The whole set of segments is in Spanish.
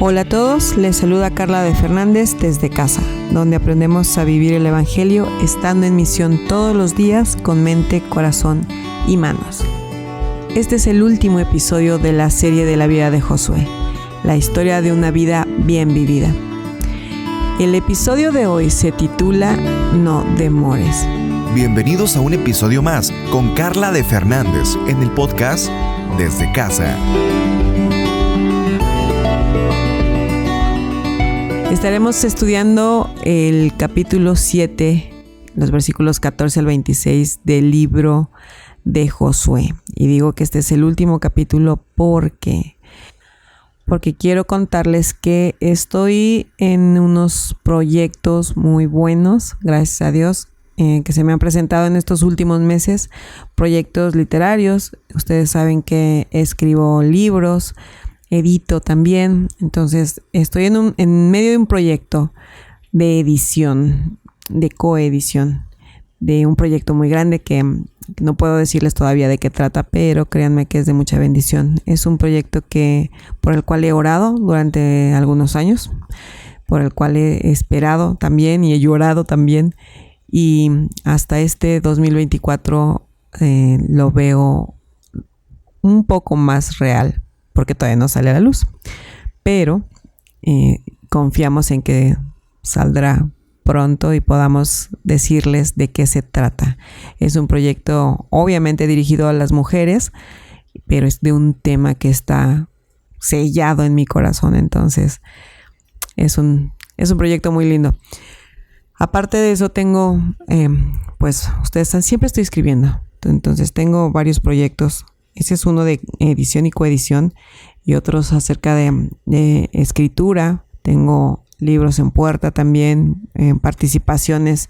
Hola a todos, les saluda Carla de Fernández desde casa, donde aprendemos a vivir el Evangelio estando en misión todos los días con mente, corazón y manos. Este es el último episodio de la serie de la vida de Josué, la historia de una vida bien vivida. El episodio de hoy se titula No demores. Bienvenidos a un episodio más con Carla de Fernández en el podcast Desde Casa. Estaremos estudiando el capítulo 7, los versículos 14 al 26 del libro de Josué. Y digo que este es el último capítulo porque quiero contarles que estoy en unos proyectos muy buenos, gracias a Dios, que se me han presentado en estos últimos meses, proyectos literarios. Ustedes saben que escribo libros, edito también, entonces estoy en medio de un proyecto de edición, de coedición, de un proyecto muy grande que no puedo decirles todavía de qué trata, pero créanme que es de mucha bendición. Es un proyecto por el cual he orado durante algunos años, por el cual he esperado también y he llorado también, y hasta este 2024 lo veo un poco más real, porque todavía no sale a la luz, pero confiamos en que saldrá pronto y podamos decirles de qué se trata. Es un proyecto obviamente dirigido a las mujeres, pero es de un tema que está sellado en mi corazón, entonces es un proyecto muy lindo. Aparte de eso tengo, pues ustedes saben, siempre estoy escribiendo, entonces tengo varios proyectos. Ese es uno de edición y coedición y otros acerca de escritura. Tengo libros en puerta también, participaciones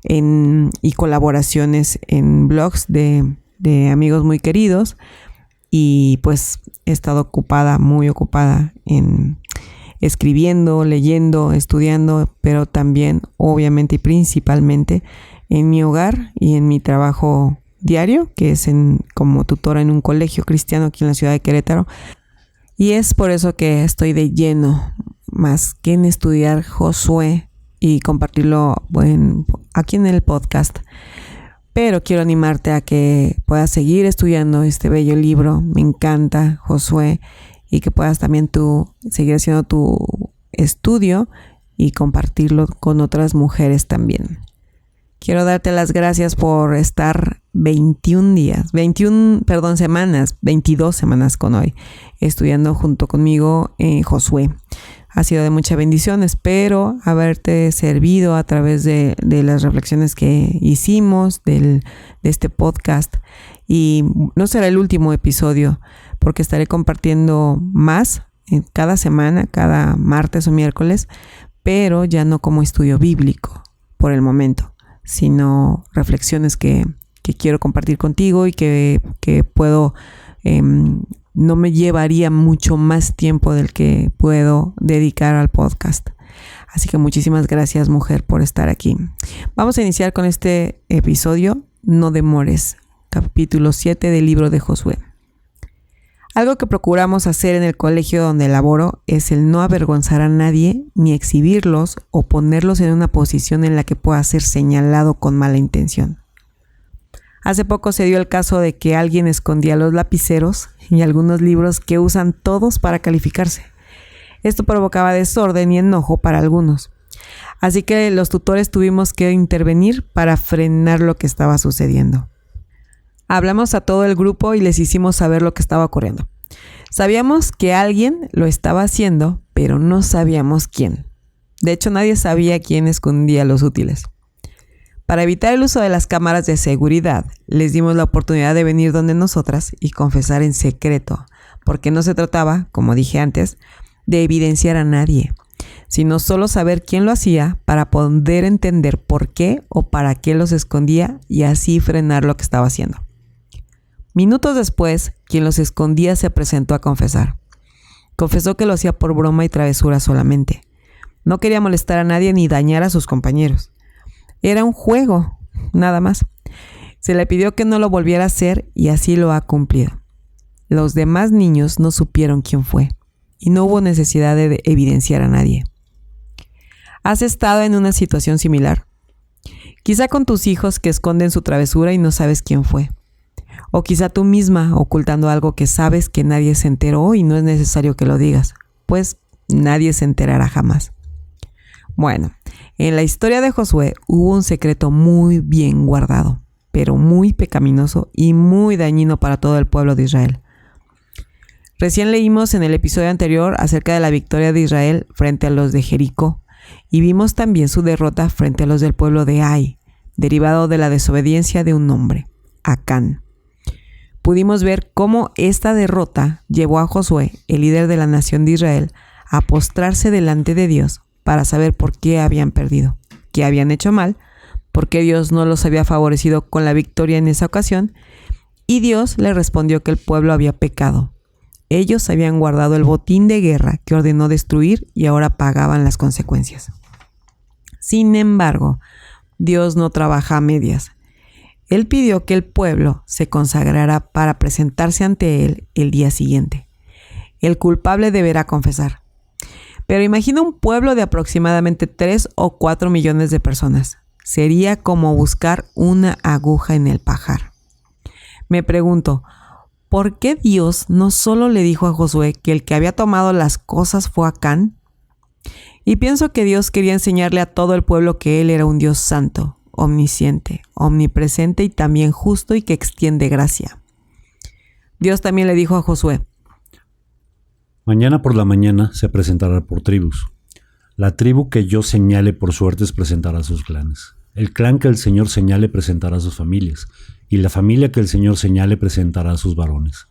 y colaboraciones en blogs de amigos muy queridos, y pues he estado muy ocupada en escribiendo, leyendo, estudiando, pero también obviamente y principalmente en mi hogar y en mi trabajo diario, que es como tutora en un colegio cristiano aquí en la ciudad de Querétaro. Y es por eso que estoy de lleno, más que en estudiar Josué y compartirlo aquí en el podcast. Pero quiero animarte a que puedas seguir estudiando este bello libro. Me encanta Josué, y que puedas también tú seguir haciendo tu estudio y compartirlo con otras mujeres también. Quiero darte las gracias por estar 22 semanas con hoy, estudiando junto conmigo en Josué. Ha sido de mucha bendición, espero haberte servido a través de las reflexiones que hicimos de este podcast. Y no será el último episodio, porque estaré compartiendo más cada semana, cada martes o miércoles, pero ya no como estudio bíblico por el momento, sino reflexiones que quiero compartir contigo y que puedo, no me llevaría mucho más tiempo del que puedo dedicar al podcast. Así que muchísimas gracias, mujer, por estar aquí. Vamos a iniciar con este episodio, No demores, capítulo 7 del libro de Josué. Algo que procuramos hacer en el colegio donde laboro es el no avergonzar a nadie, ni exhibirlos o ponerlos en una posición en la que pueda ser señalado con mala intención. Hace poco se dio el caso de que alguien escondía los lapiceros y algunos libros que usan todos para calificarse. Esto provocaba desorden y enojo para algunos. Así que los tutores tuvimos que intervenir para frenar lo que estaba sucediendo. Hablamos a todo el grupo y les hicimos saber lo que estaba ocurriendo. Sabíamos que alguien lo estaba haciendo, pero no sabíamos quién. De hecho, nadie sabía quién escondía los útiles. Para evitar el uso de las cámaras de seguridad, les dimos la oportunidad de venir donde nosotras y confesar en secreto, porque no se trataba, como dije antes, de evidenciar a nadie, sino solo saber quién lo hacía para poder entender por qué o para qué los escondía y así frenar lo que estaba haciendo. Minutos después, quien los escondía se presentó a confesar. Confesó que lo hacía por broma y travesura solamente. No quería molestar a nadie ni dañar a sus compañeros. Era un juego, nada más. Se le pidió que no lo volviera a hacer y así lo ha cumplido. Los demás niños no supieron quién fue. y no hubo necesidad de evidenciar a nadie. ¿Has estado en una situación similar? Quizá con tus hijos que esconden su travesura y no sabes quién fue. O quizá tú misma ocultando algo que sabes que nadie se enteró y no es necesario que lo digas, pues nadie se enterará jamás. Bueno, en la historia de Josué hubo un secreto muy bien guardado, pero muy pecaminoso y muy dañino para todo el pueblo de Israel. Recién leímos en el episodio anterior acerca de la victoria de Israel frente a los de Jericó y vimos también su derrota frente a los del pueblo de Ai, derivado de la desobediencia de un hombre, Acán. Pudimos ver cómo esta derrota llevó a Josué, el líder de la nación de Israel, a postrarse delante de Dios para saber por qué habían perdido, qué habían hecho mal, por qué Dios no los había favorecido con la victoria en esa ocasión, y Dios le respondió que el pueblo había pecado. Ellos habían guardado el botín de guerra que ordenó destruir y ahora pagaban las consecuencias. Sin embargo, Dios no trabaja a medias. Él pidió que el pueblo se consagrara para presentarse ante Él el día siguiente. El culpable deberá confesar. Pero imagina un pueblo de aproximadamente 3 o 4 millones de personas. Sería como buscar una aguja en el pajar. Me pregunto, ¿por qué Dios no solo le dijo a Josué que el que había tomado las cosas fue Acán? Y pienso que Dios quería enseñarle a todo el pueblo que Él era un Dios santo, omnisciente, omnipresente y también justo y que extiende gracia. Dios también le dijo a Josué: mañana por la mañana se presentará por tribus. La tribu que yo señale por suertes presentará sus clanes. El clan que el Señor señale presentará sus familias, y la familia que el Señor señale presentará a sus varones.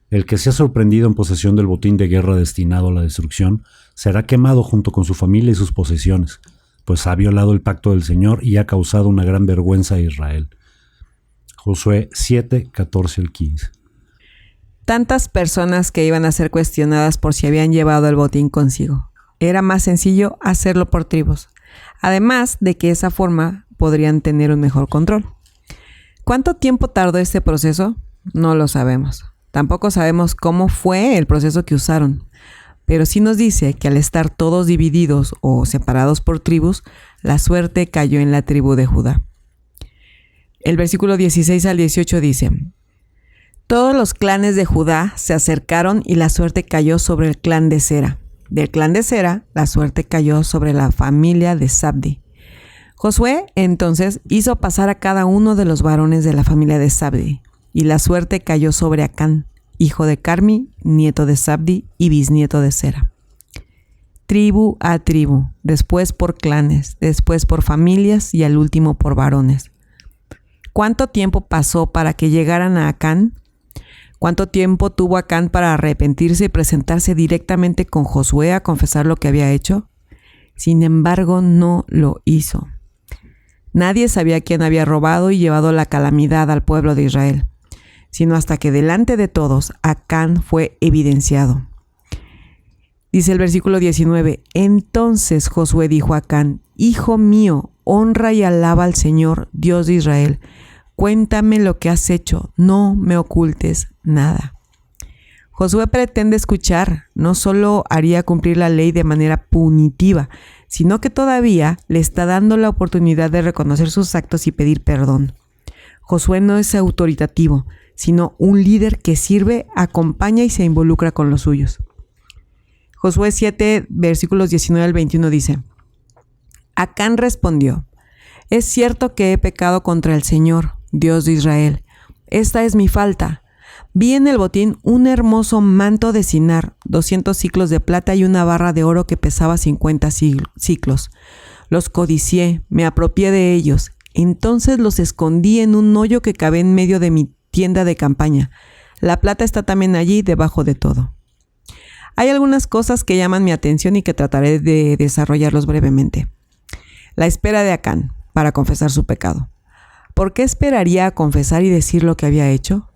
El que sea sorprendido en posesión del botín de guerra destinado a la destrucción será quemado junto con su familia y sus posesiones, pues ha violado el pacto del Señor y ha causado una gran vergüenza a Israel. Josué 7, 14 al 15. Tantas personas que iban a ser cuestionadas por si habían llevado el botín consigo. Era más sencillo hacerlo por tribus, además de que de esa forma podrían tener un mejor control. ¿Cuánto tiempo tardó este proceso? No lo sabemos. Tampoco sabemos cómo fue el proceso que usaron, pero sí nos dice que al estar todos divididos o separados por tribus, la suerte cayó en la tribu de Judá. El versículo 16 al 18 dice: todos los clanes de Judá se acercaron y la suerte cayó sobre el clan de Zera. Del clan de Zera, la suerte cayó sobre la familia de Zabdi. Josué entonces hizo pasar a cada uno de los varones de la familia de Zabdi, y la suerte cayó sobre Acán, hijo de Carmi, nieto de Zabdi y bisnieto de Zera. Tribu a tribu, después por clanes, después por familias y al último por varones. ¿Cuánto tiempo pasó para que llegaran a Acán? ¿Cuánto tiempo tuvo Acán para arrepentirse y presentarse directamente con Josué a confesar lo que había hecho? Sin embargo, no lo hizo. Nadie sabía quién había robado y llevado la calamidad al pueblo de Israel, sino hasta que delante de todos Acán fue evidenciado. Dice el versículo 19: entonces Josué dijo a Acán: hijo mío, honra y alaba al Señor, Dios de Israel. Cuéntame lo que has hecho, no me ocultes nada. Josué pretende escuchar, no solo haría cumplir la ley de manera punitiva, sino que todavía le está dando la oportunidad de reconocer sus actos y pedir perdón. Josué no es autoritativo, sino un líder que sirve, acompaña y se involucra con los suyos. Josué 7, versículos 19 al 21 dice: Acán respondió: es cierto que he pecado contra el Señor, Dios de Israel. Esta es mi falta. Vi en el botín un hermoso manto de Sinar, 200 siclos de plata y una barra de oro que pesaba 50 siclos. Los codicié, me apropié de ellos. Entonces los escondí en un hoyo que cabe en medio de mi tienda de campaña. La plata está también allí debajo de todo. Hay algunas cosas que llaman mi atención y que trataré de desarrollarlos brevemente. La espera de Acán para confesar su pecado. ¿Por qué esperaría a confesar y decir lo que había hecho?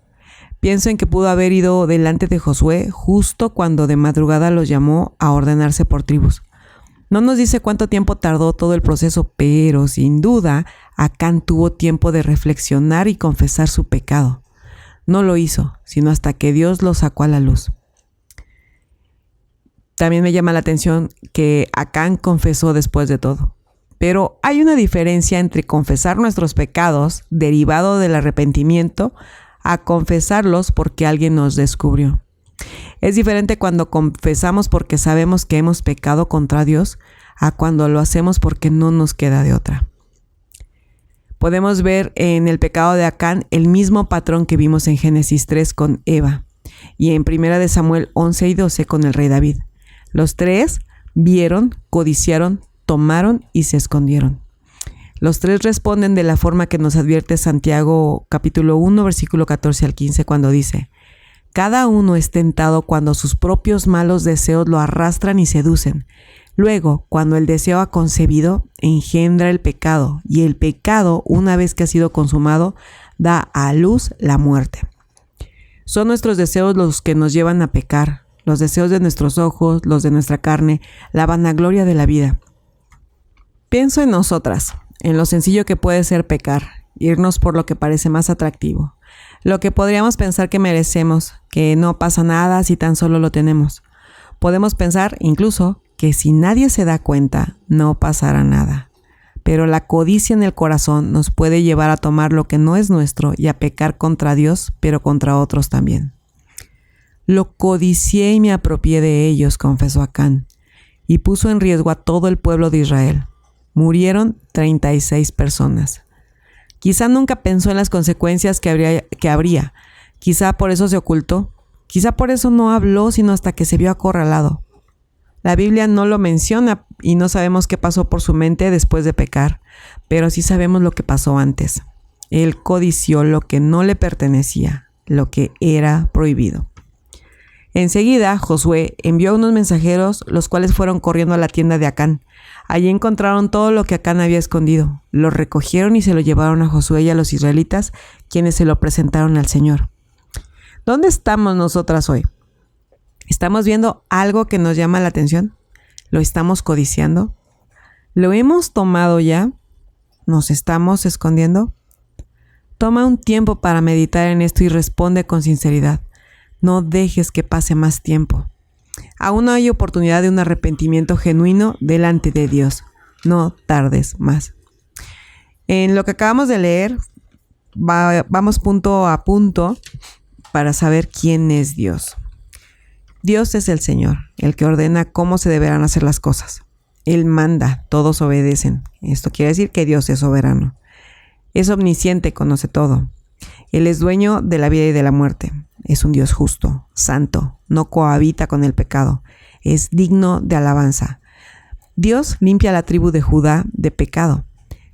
Pienso en que pudo haber ido delante de Josué justo cuando de madrugada los llamó a ordenarse por tribus. No nos dice cuánto tiempo tardó todo el proceso, pero sin duda Acán tuvo tiempo de reflexionar y confesar su pecado. No lo hizo, sino hasta que Dios lo sacó a la luz. También me llama la atención que Acán confesó después de todo. Pero hay una diferencia entre confesar nuestros pecados derivado del arrepentimiento a confesarlos porque alguien nos descubrió. Es diferente cuando confesamos porque sabemos que hemos pecado contra Dios a cuando lo hacemos porque no nos queda de otra. Podemos ver en el pecado de Acán el mismo patrón que vimos en Génesis 3 con Eva y en 1 de Samuel 11 y 12 con el rey David. Los tres vieron, codiciaron, tomaron y se escondieron. Los tres responden de la forma que nos advierte Santiago capítulo 1 versículo 14 al 15 cuando dice: cada uno es tentado cuando sus propios malos deseos lo arrastran y seducen. Luego, cuando el deseo ha concebido, engendra el pecado, y el pecado, una vez que ha sido consumado, da a luz la muerte. Son nuestros deseos los que nos llevan a pecar, los deseos de nuestros ojos, los de nuestra carne, la vanagloria de la vida. Pienso en nosotras, en lo sencillo que puede ser pecar, irnos por lo que parece más atractivo, lo que podríamos pensar que merecemos, que no pasa nada si tan solo lo tenemos. Podemos pensar incluso que si nadie se da cuenta, no pasará nada. Pero la codicia en el corazón nos puede llevar a tomar lo que no es nuestro y a pecar contra Dios, pero contra otros también. Lo codicié y me apropié de ellos, confesó Acán, y puso en riesgo a todo el pueblo de Israel. Murieron 36 personas. Quizá nunca pensó en las consecuencias que habría. Quizá por eso se ocultó. Quizá por eso no habló sino hasta que se vio acorralado. La Biblia no lo menciona y no sabemos qué pasó por su mente después de pecar, pero sí sabemos lo que pasó antes. Él codició lo que no le pertenecía, lo que era prohibido. Enseguida, Josué envió unos mensajeros, los cuales fueron corriendo a la tienda de Acán. Allí encontraron todo lo que Acán había escondido. Lo recogieron y se lo llevaron a Josué y a los israelitas, quienes se lo presentaron al Señor. ¿Dónde estamos nosotras hoy? ¿Estamos viendo algo que nos llama la atención? ¿Lo estamos codiciando? ¿Lo hemos tomado ya? ¿Nos estamos escondiendo? Toma un tiempo para meditar en esto y responde con sinceridad. No dejes que pase más tiempo. Aún hay oportunidad de un arrepentimiento genuino delante de Dios. No tardes más. En lo que acabamos de leer, vamos punto a punto para saber quién es Dios. Dios es el Señor, el que ordena cómo se deberán hacer las cosas. Él manda, todos obedecen. Esto quiere decir que Dios es soberano. Es omnisciente, conoce todo. Él es dueño de la vida y de la muerte. Es un Dios justo, santo, no cohabita con el pecado. Es digno de alabanza. Dios limpia a la tribu de Judá de pecado.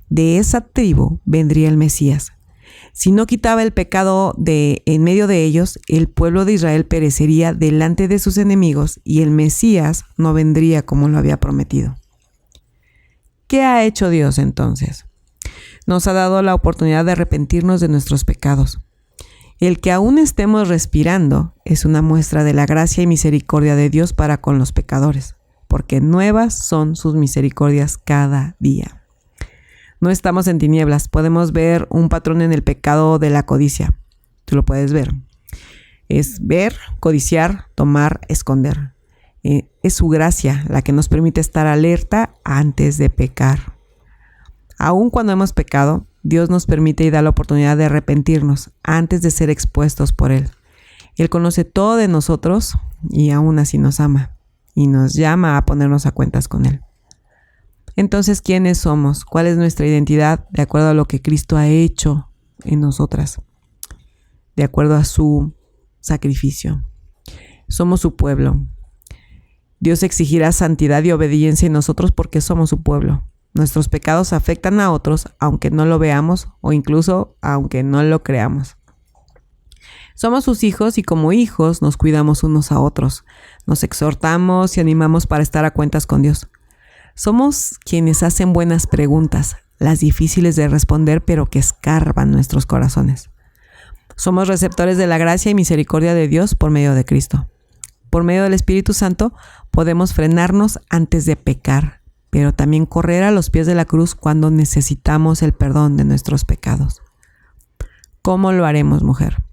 De esa tribu vendría el Mesías. Si no quitaba el pecado en medio de ellos, el pueblo de Israel perecería delante de sus enemigos y el Mesías no vendría como lo había prometido. ¿Qué ha hecho Dios entonces? Nos ha dado la oportunidad de arrepentirnos de nuestros pecados. El que aún estemos respirando es una muestra de la gracia y misericordia de Dios para con los pecadores, porque nuevas son sus misericordias cada día. No estamos en tinieblas, podemos ver un patrón en el pecado de la codicia. Tú lo puedes ver. Es ver, codiciar, tomar, esconder. Es su gracia la que nos permite estar alerta antes de pecar. Aun cuando hemos pecado, Dios nos permite y da la oportunidad de arrepentirnos antes de ser expuestos por Él. Él conoce todo de nosotros y aún así nos ama y nos llama a ponernos a cuentas con Él. Entonces, ¿quiénes somos? ¿Cuál es nuestra identidad de acuerdo a lo que Cristo ha hecho en nosotras? De acuerdo a su sacrificio. Somos su pueblo. Dios exigirá santidad y obediencia en nosotros porque somos su pueblo. Nuestros pecados afectan a otros, aunque no lo veamos o incluso aunque no lo creamos. Somos sus hijos y como hijos nos cuidamos unos a otros. Nos exhortamos y animamos para estar a cuentas con Dios. Somos quienes hacen buenas preguntas, las difíciles de responder pero que escarban nuestros corazones. Somos receptores de la gracia y misericordia de Dios por medio de Cristo. Por medio del Espíritu Santo podemos frenarnos antes de pecar, pero también correr a los pies de la cruz cuando necesitamos el perdón de nuestros pecados. ¿Cómo lo haremos, mujer?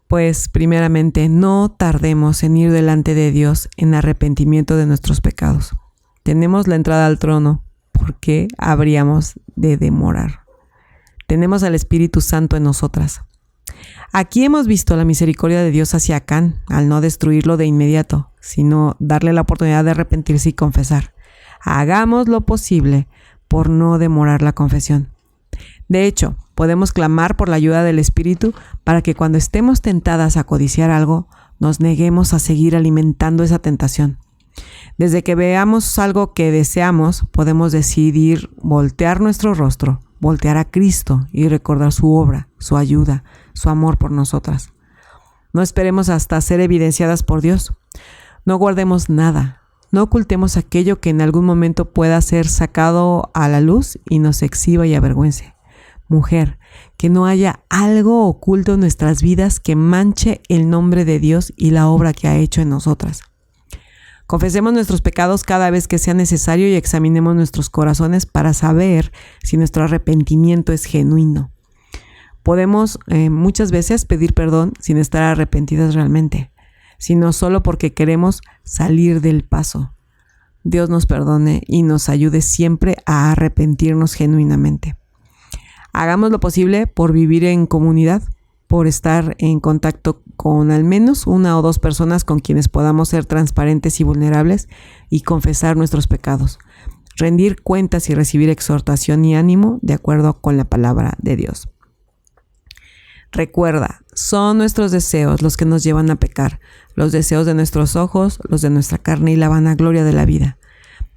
Pues primeramente, no tardemos en ir delante de Dios en arrepentimiento de nuestros pecados. Tenemos la entrada al trono. ¿Por qué habríamos de demorar? Tenemos al Espíritu Santo en nosotras. Aquí hemos visto la misericordia de Dios hacia Acán, al no destruirlo de inmediato, sino darle la oportunidad de arrepentirse y confesar. Hagamos lo posible por no demorar la confesión. De hecho, podemos clamar por la ayuda del Espíritu para que cuando estemos tentadas a codiciar algo, nos neguemos a seguir alimentando esa tentación. Desde que veamos algo que deseamos, podemos decidir voltear nuestro rostro, voltear a Cristo y recordar su obra, su ayuda, su amor por nosotras. No esperemos hasta ser evidenciadas por Dios. No guardemos nada. No ocultemos aquello que en algún momento pueda ser sacado a la luz y nos exhiba y avergüence. Mujer, que no haya algo oculto en nuestras vidas que manche el nombre de Dios y la obra que ha hecho en nosotras. Confesemos nuestros pecados cada vez que sea necesario y examinemos nuestros corazones para saber si nuestro arrepentimiento es genuino. Podemos muchas veces pedir perdón sin estar arrepentidas realmente, sino solo porque queremos salir del paso. Dios nos perdone y nos ayude siempre a arrepentirnos genuinamente. Hagamos lo posible por vivir en comunidad, por estar en contacto con al menos 1 o 2 personas con quienes podamos ser transparentes y vulnerables y confesar nuestros pecados, rendir cuentas y recibir exhortación y ánimo de acuerdo con la palabra de Dios. Recuerda, son nuestros deseos los que nos llevan a pecar, los deseos de nuestros ojos, los de nuestra carne y la vanagloria de la vida.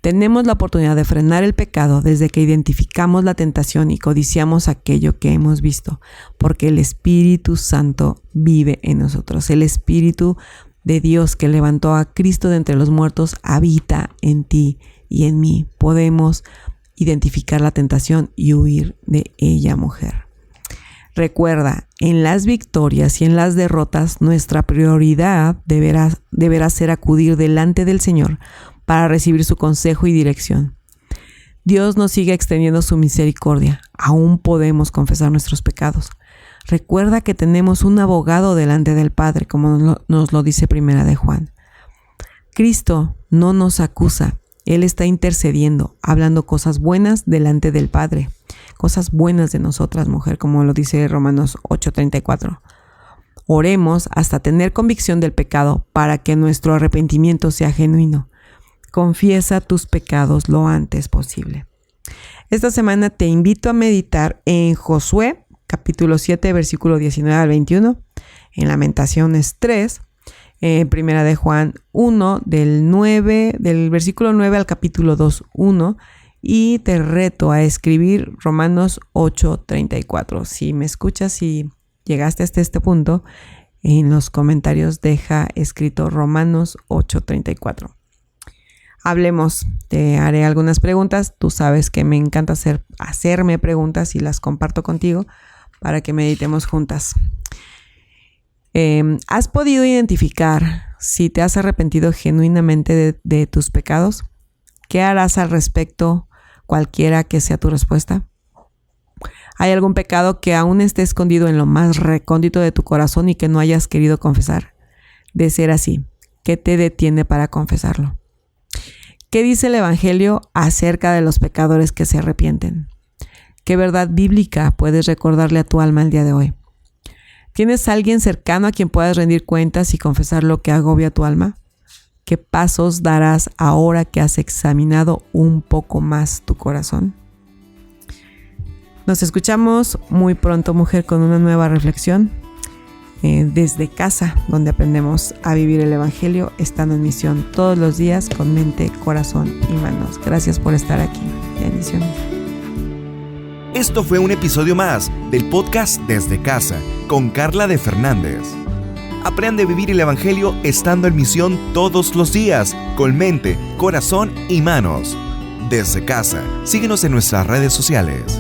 Tenemos la oportunidad de frenar el pecado desde que identificamos la tentación y codiciamos aquello que hemos visto, porque el Espíritu Santo vive en nosotros. El Espíritu de Dios que levantó a Cristo de entre los muertos habita en ti y en mí. Podemos identificar la tentación y huir de ella, mujer. Recuerda, en las victorias y en las derrotas, nuestra prioridad deberá ser acudir delante del Señor para recibir su consejo y dirección. Dios nos sigue extendiendo su misericordia. Aún podemos confesar nuestros pecados. Recuerda que tenemos un abogado delante del Padre, como nos lo dice Primera de Juan. Cristo no nos acusa. Él está intercediendo, hablando cosas buenas delante del Padre. Cosas buenas de nosotras, mujer, como lo dice Romanos 8:34. Oremos hasta tener convicción del pecado para que nuestro arrepentimiento sea genuino. Confiesa tus pecados lo antes posible. Esta semana te invito a meditar en Josué, capítulo 7, versículo 19 al 21, en Lamentaciones 3, en Primera de Juan 1, del versículo 9 al capítulo 2, 1, y te reto a escribir Romanos 8:34. Si me escuchas y llegaste hasta este punto, en los comentarios deja escrito Romanos 8:34. Hablemos, te haré algunas preguntas. Tú sabes que me encanta hacerme preguntas y las comparto contigo para que meditemos juntas. ¿Has podido identificar si te has arrepentido genuinamente de tus pecados? ¿Qué harás al respecto, cualquiera que sea tu respuesta? ¿Hay algún pecado que aún esté escondido en lo más recóndito de tu corazón y que no hayas querido confesar? De ser así, ¿qué te detiene para confesarlo? ¿Qué dice el Evangelio acerca de los pecadores que se arrepienten? ¿Qué verdad bíblica puedes recordarle a tu alma el día de hoy? ¿Tienes a alguien cercano a quien puedas rendir cuentas y confesar lo que agobia tu alma? ¿Qué pasos darás ahora que has examinado un poco más tu corazón? Nos escuchamos muy pronto, mujer, con una nueva reflexión desde casa, donde aprendemos a vivir el Evangelio, estando en misión todos los días con mente, corazón y manos. Gracias por estar aquí. Bendiciones. Esto fue un episodio más del podcast Desde Casa con Carla de Fernández. Aprende a vivir el Evangelio estando en misión todos los días con mente, corazón y manos. Desde casa, síguenos en nuestras redes sociales.